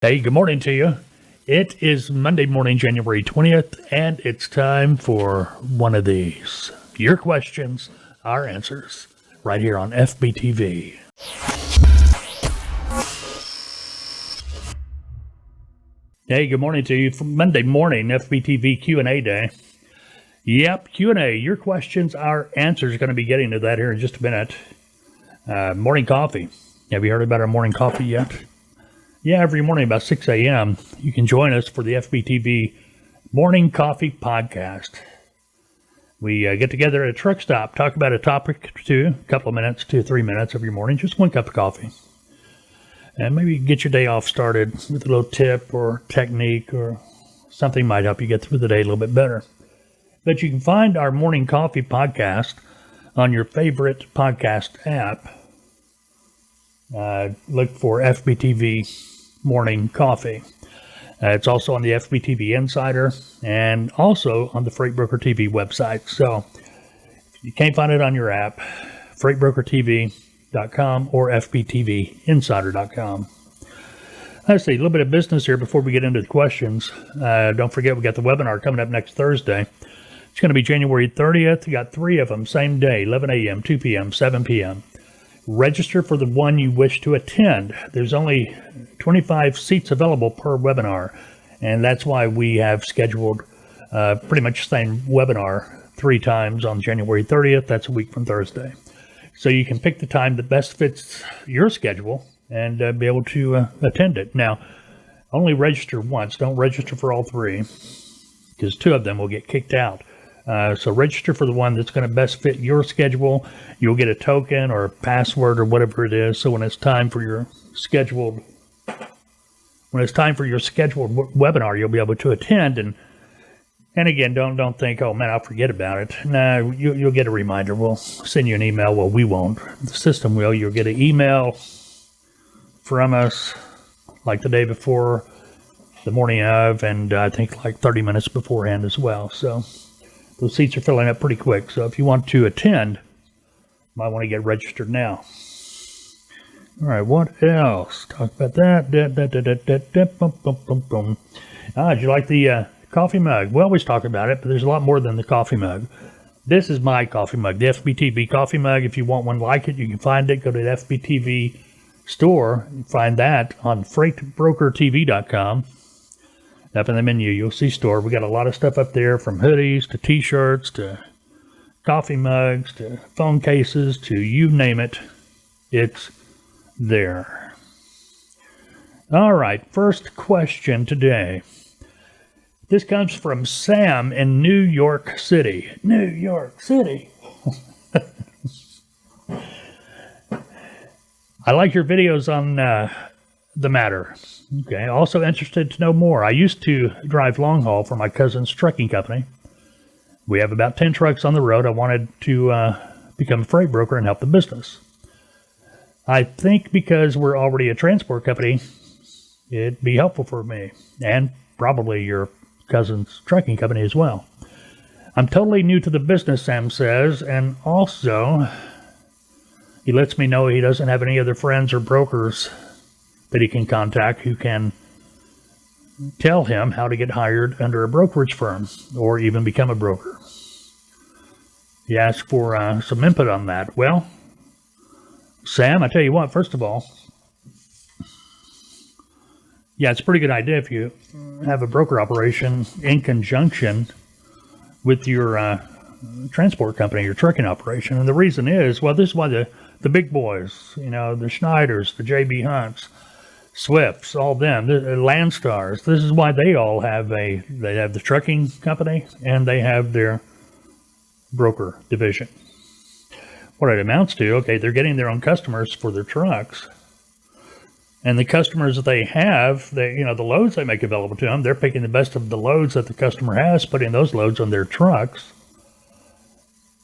Hey, good morning to you. It is Monday morning, January 20th, and it's time for one of these. Your questions, our answers, right here on FBTV. Hey, good morning to you. From Monday morning, FBTV Q&A day. Yep, Q&A. Your questions, our answers. Going to be getting to that here in just a minute. Morning coffee. Have you heard about our morning coffee yet? Yeah, every morning about 6 a.m., you can join us for the FBTV Morning Coffee Podcast. We get together at a truck stop, talk about a topic or two, a couple of minutes, 2 or 3 minutes every morning, just one cup of coffee. And maybe get your day off started with a little tip or technique or something might help you get through the day a little bit better. But you can find our Morning Coffee Podcast on your favorite podcast app. Look for FBTV Morning Coffee. It's also on the FBTV Insider and also on the Freight Broker TV website. So if you can't find it on your app, freightbrokertv.com or fbtvinsider.com. Let's see, a little bit of business here before we get into the questions. Don't forget, we got the webinar coming up next Thursday. It's going to be January 30th. We got 3 of them, same day, 11 a.m., 2 p.m., 7 p.m. Register for the one you wish to attend. There's only 25 seats available per webinar, and that's why we have scheduled pretty much the same webinar 3 times on January 30th. That's a week from Thursday. So you can pick the time that best fits your schedule and be able to attend it. Now, only register once. Don't register for all 3 because 2 of them will get kicked out. So register for the one that's going to best fit your schedule. You'll get a token or a password or whatever it is. So when it's time for your scheduled webinar, you'll be able to attend. And again, don't think, oh man, I'll forget about it. No, you'll get a reminder. We'll send you an email. Well, we won't. The system will. You'll get an email from us like the day before, the morning of, and I think like 30 minutes beforehand as well. So those seats are filling up pretty quick. So if you want to attend, you might want to get registered now. All right, what else? Talk about that. Did you like the coffee mug? We always talk about it, but there's a lot more than the coffee mug. This is my coffee mug, the FBTV coffee mug. If you want one like it, you can find it. Go to the FBTV store. You find that on freightbrokertv.com. Up in the menu, you'll see store. We got a lot of stuff up there, from hoodies to t-shirts to coffee mugs to phone cases to you name it. It's there. All right, first question today. This comes from Sam in New York City. New York City. I like your videos on the matter. Okay, also interested to know more. I used to drive long haul for my cousin's trucking company. We have about 10 trucks on the road. I wanted to become a freight broker and help the business. I think because we're already a transport company, it'd be helpful for me and probably your cousin's trucking company as well. I'm totally new to the business, Sam says, and also he lets me know he doesn't have any other friends or brokers that he can contact who can tell him how to get hired under a brokerage firm or even become a broker. He asked for some input on that. Well, Sam, I tell you what, first of all, yeah, it's a pretty good idea if you have a broker operation in conjunction with your transport company, your trucking operation. And the reason is, well, this is why the big boys, the Schneiders, the J.B. Hunts, Swifts, all them, the Landstars. This is why they all have they have the trucking company and they have their broker division. What it amounts to, okay, they're getting their own customers for their trucks, and the customers that they have, the loads they make available to them, they're picking the best of the loads that the customer has, putting those loads on their trucks.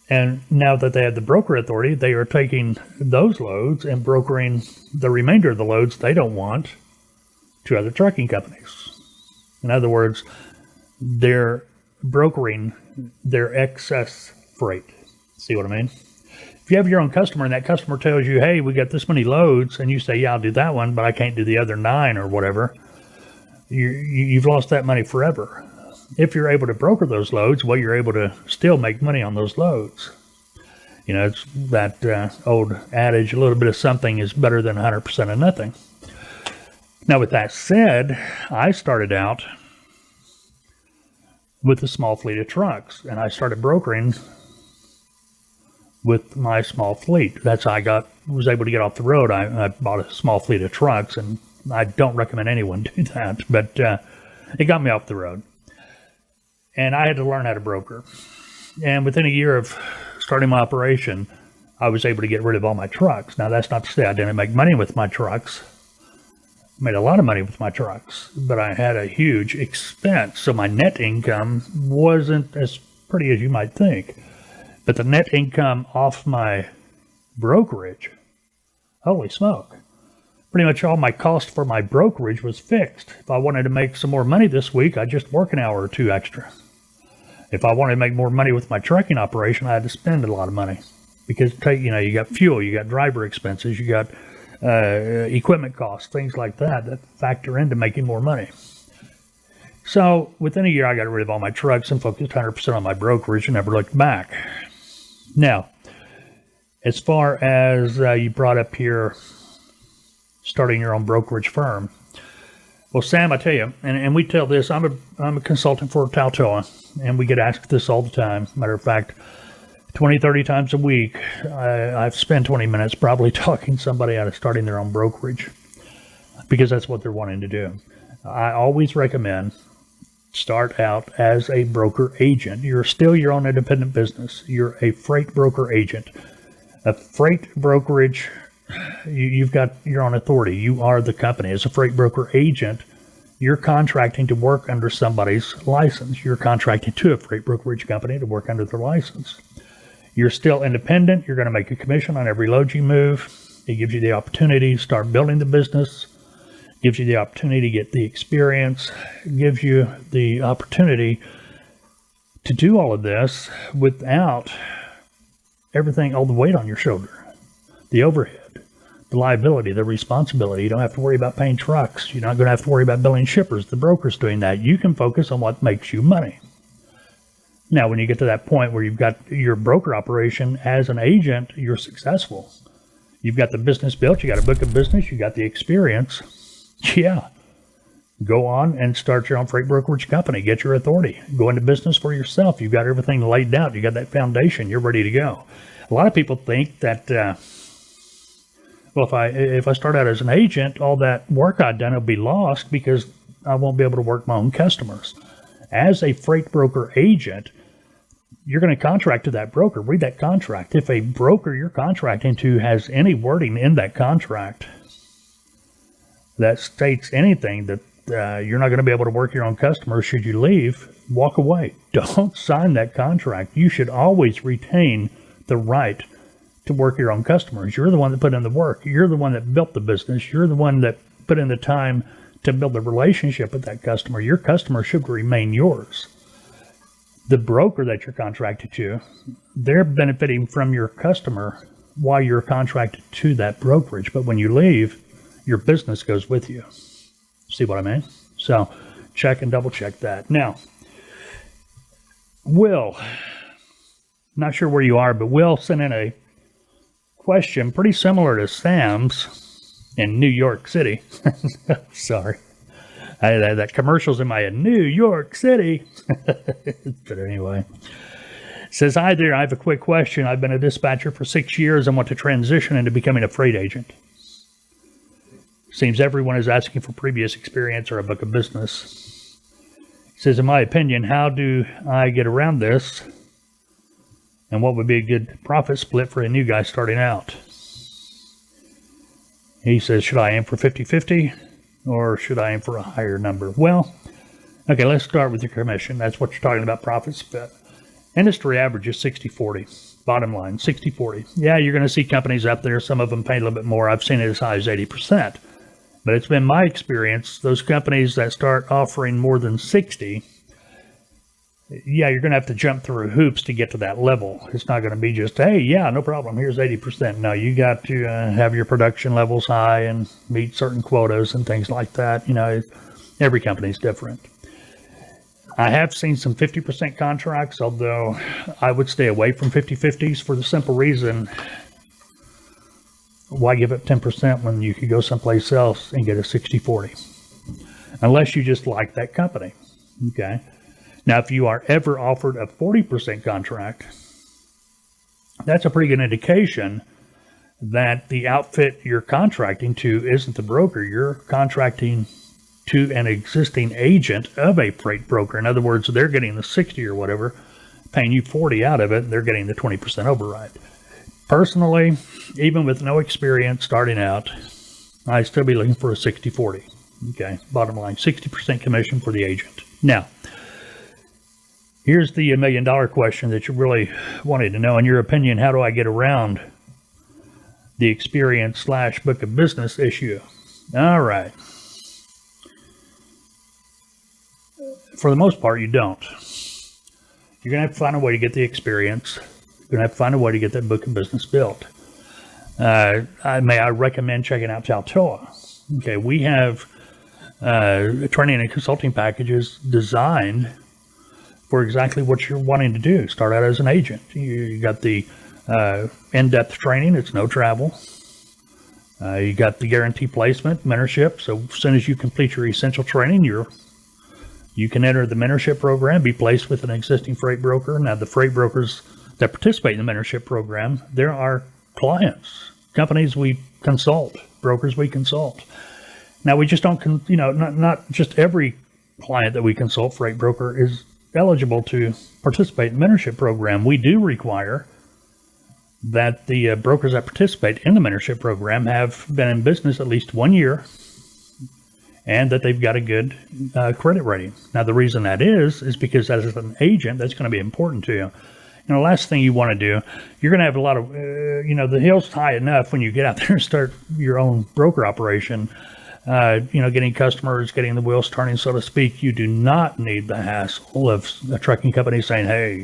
And now that they have the broker authority, they are taking those loads and brokering the remainder of the loads they don't want to other trucking companies. In other words, they're brokering their excess freight. See what I mean? If you have your own customer and that customer tells you, hey, we got this many loads, and you say, yeah, I'll do that one, but I can't do the other 9 or whatever, you've lost that money forever. If you're able to broker those loads, well, you're able to still make money on those loads. You know, it's that old adage, a little bit of something is better than 100% of nothing. Now, with that said, I started out with a small fleet of trucks, and I started brokering with my small fleet. That's how I was able to get off the road. I bought a small fleet of trucks, and I don't recommend anyone do that, but it got me off the road. And I had to learn how to broker. And within a year of starting my operation, I was able to get rid of all my trucks. Now, that's not to say I didn't make money with my trucks. I made a lot of money with my trucks, but I had a huge expense. So my net income wasn't as pretty as you might think. But the net income off my brokerage, holy smoke. Pretty much all my cost for my brokerage was fixed. If I wanted to make some more money this week, I'd just work an hour or two extra. If I wanted to make more money with my trucking operation, I had to spend a lot of money. Because, you know, you got fuel, you got driver expenses, you got equipment costs, things like that factor into making more money. So within a year, I got rid of all my trucks and focused 100% on my brokerage and never looked back. Now, as far as you brought up here, starting your own brokerage firm. Well, Sam, I tell you, and we tell this, I'm a consultant for Taltoa, and we get asked this all the time. Matter of fact, 20, 30 times a week, I've spent 20 minutes probably talking somebody out of starting their own brokerage because that's what they're wanting to do. I always recommend start out as a broker agent. You're still your own independent business. You're a freight broker agent. A freight brokerage, you've got your own authority. You are the company. As a freight broker agent, you're contracting to work under somebody's license. You're contracting to a freight brokerage company to work under their license. You're still independent. You're going to make a commission on every load you move. It gives you the opportunity to start building the business. It gives you the opportunity to get the experience. It gives you the opportunity to do all of this without everything, all the weight on your shoulder. The overhead, the liability, the responsibility. You don't have to worry about paying trucks. You're not going to have to worry about billing shippers. The broker's doing that. You can focus on what makes you money. Now, when you get to that point where you've got your broker operation as an agent, you're successful. You've got the business built. You got a book of business. You got the experience. Yeah. Go on and start your own freight brokerage company. Get your authority. Go into business for yourself. You've got everything laid out. You got that foundation. You're ready to go. A lot of people think that, well, if I start out as an agent, all that work I've done will be lost because I won't be able to work my own customers. As a freight broker agent, you're going to contract to that broker. Read that contract. If a broker you're contracting to has any wording in that contract that states anything that you're not going to be able to work your own customers should you leave, walk away. Don't sign that contract. You should always retain the right to work your own customers. You're the one that put in the work. You're the one that built the business. You're the one that put in the time to build a relationship with that customer. Your customer should remain yours. The broker that you're contracted to, they're benefiting from your customer while you're contracted to that brokerage. But when you leave, your business goes with you. See what I mean? So check and double check that. Now, Will, not sure where you are, but Will sent in a question pretty similar to Sam's in New York City. Sorry. I had that commercial's in my head. New York City. But anyway. Says, hi there. I have a quick question. I've been a dispatcher for 6 years and want to transition into becoming a freight agent. Seems everyone is asking for previous experience or a book of business. Says, in my opinion, how do I get around this? And what would be a good profit split for a new guy starting out? He says, should I aim for 50-50 or should I aim for a higher number? Well, okay, let's start with your commission. That's what you're talking about, profit split. Industry average is 60-40. Bottom line, 60-40. Yeah, you're going to see companies out there, some of them pay a little bit more. I've seen it as high as 80%. But it's been my experience, those companies that start offering more than 60, yeah, you're going to have to jump through hoops to get to that level. It's not going to be just, hey, yeah, no problem, here's 80%. No, you got to have your production levels high and meet certain quotas and things like that. You know, Every company is different. I have seen some 50% contracts, although I would stay away from 50/50s for the simple reason, why give up 10% when you could go someplace else and get a 60/40? Unless you just like that company. Okay. Now, if you are ever offered a 40% contract, that's a pretty good indication that the outfit you're contracting to isn't the broker. You're contracting to an existing agent of a freight broker. In other words, they're getting the 60 or whatever, paying you 40 out of it, they're getting the 20% override. Personally, even with no experience starting out, I'd still be looking for a 60/40. Okay, bottom line, 60% commission for the agent. Now, here's the $1 million question that you really wanted to know. In your opinion, how do I get around the experience / book of business issue? All right. For the most part, you don't. You're going to have to find a way to get the experience. You're going to have to find a way to get that book of business built. I recommend checking out Taltoa. Okay, we have training and consulting packages designed for exactly what you're wanting to do. Start out as an agent. You got the in-depth training. It's no travel. You got the guarantee placement, mentorship. So as soon as you complete your essential training, you can enter the mentorship program, be placed with an existing freight broker. Now, the freight brokers that participate in the mentorship program, there are clients, companies we consult, brokers we consult. Now, we just don't, not just every client that we consult, freight broker, is eligible to participate in the mentorship program. We do require that the brokers that participate in the mentorship program have been in business at least 1 year, and that they've got a good credit rating. Now, the reason that is because as an agent, that's going to be important to you. The last thing you want to do, you're going to have a lot of, the hill's high enough when you get out there and start your own broker operation, getting customers, getting the wheels turning, so to speak. You do not need the hassle of a trucking company saying, hey,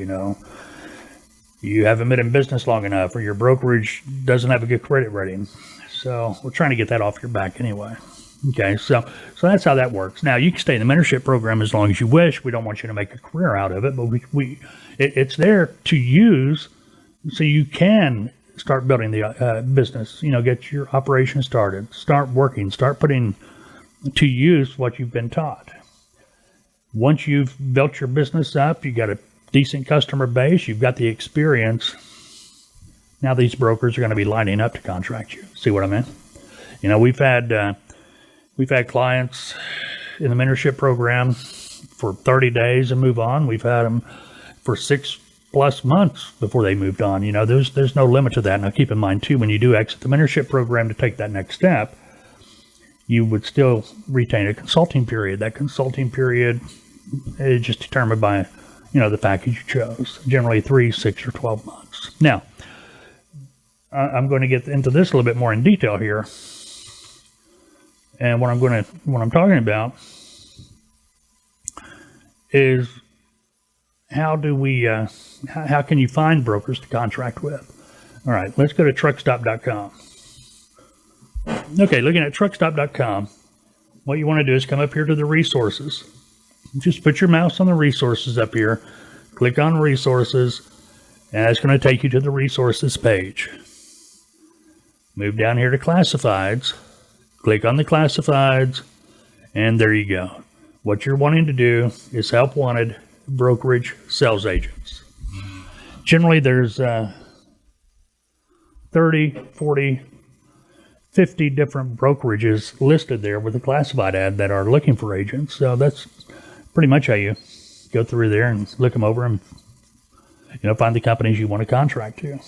you haven't been in business long enough, or your brokerage doesn't have a good credit rating. So we're trying to get that off your back anyway. Okay, so that's how that works. Now, you can stay in the mentorship program as long as you wish. We don't want you to make a career out of it, but it's there to use so you can start building the business, get your operation started, start working, start putting to use what you've been taught. Once you've built your business up, you got a decent customer base, you've got the experience, now these brokers are going to be lining up to contract you. See what I mean? We've had clients in the mentorship program for 30 days and move on. We've had them for 6+ months before they moved on. There's no limit to that. Now, keep in mind, too, when you do exit the mentorship program to take that next step, you would still retain a consulting period. That consulting period is just determined by, the package you chose, generally 3, 6, or 12 months. Now, I'm going to get into this a little bit more in detail here. And what I'm talking about is how can you find brokers to contract with? All right, let's go to truckstop.com. Okay, looking at truckstop.com, what you want to do is come up here to the resources. Just put your mouse on the resources up here, click on resources, and it's going to take you to the resources page. Move down here to classifieds. Click on the classifieds, and there you go. What you're wanting to do is help wanted brokerage sales agents. Generally, there's 30, 40, 50 different brokerages listed there with a classified ad that are looking for agents. So that's pretty much how you go through there and look them over and find the companies you want to contract to.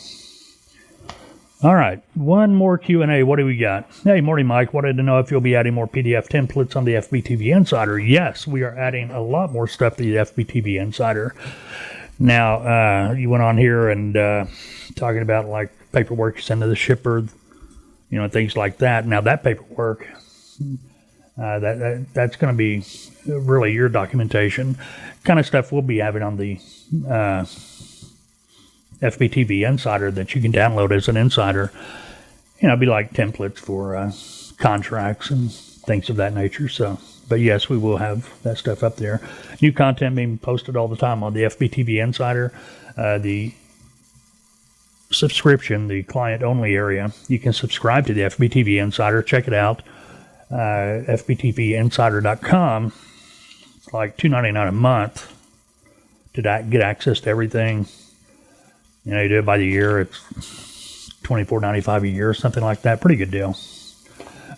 All right, one more Q&A. What do we got? Hey, morning, Mike. Wanted to know if you'll be adding more PDF templates on the FBTV Insider. Yes, we are adding a lot more stuff to the FBTV Insider. Now, you went on here and talking about like paperwork you send to the shipper, things like that. Now, that paperwork, that's going to be really your documentation. Kind of stuff we'll be having on the FBTV Insider that you can download as an insider. It'd be like templates for contracts and things of that nature. So But yes, we will have that stuff up there. New content being posted all the time on the FBTV Insider. The subscription, the client-only area, you can subscribe to the FBTV Insider. Check it out. FBTVinsider.com. It's like $2.99 a month to get access to everything. You know, you do it by the year. It's $24.95 a year, something like that. Pretty good deal.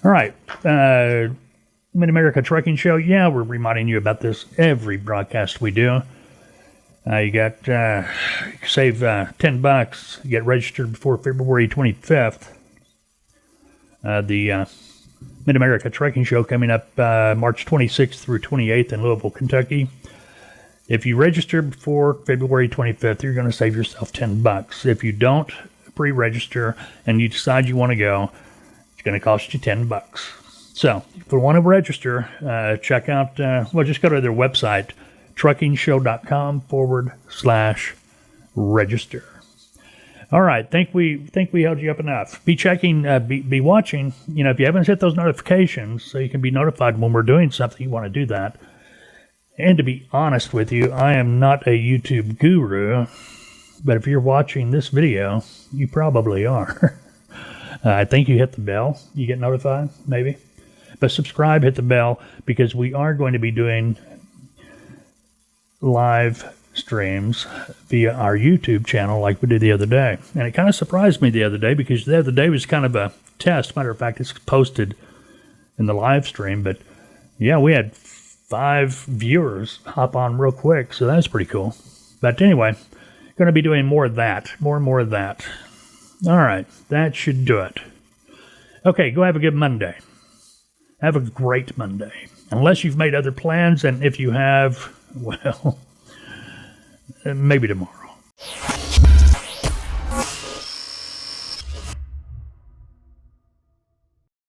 All right. Mid-America Trucking Show. Yeah, we're reminding you about this every broadcast we do. You got save $10. You get registered before February 25th. The Mid-America Trucking Show coming up March 26th through 28th in Louisville, Kentucky. If you register before February 25th, you're going to save yourself $10. If you don't pre-register and you decide you want to go, it's going to cost you $10. So, if you want to register, check out, just go to their website, truckingshow.com/register. All right, think we held you up enough. Be checking, be watching. You know, if you haven't hit those notifications, so you can be notified when we're doing something, you want to do that. And to be honest with you, I am not a YouTube guru, but if you're watching this video, you probably are. I think you hit the bell. You get notified, maybe. But subscribe, hit the bell, because we are going to be doing live streams via our YouTube channel like we did the other day. And it kind of surprised me the other day, because the other day was kind of a test. Matter of fact, it's posted in the live stream. But yeah, we had 5 viewers hop on real quick, so that's pretty cool. But anyway, going to be doing more of that, more and more of that. All right, that should do it. Okay, go have a good Monday. Have a great Monday. Unless you've made other plans, and if you have, well, maybe tomorrow.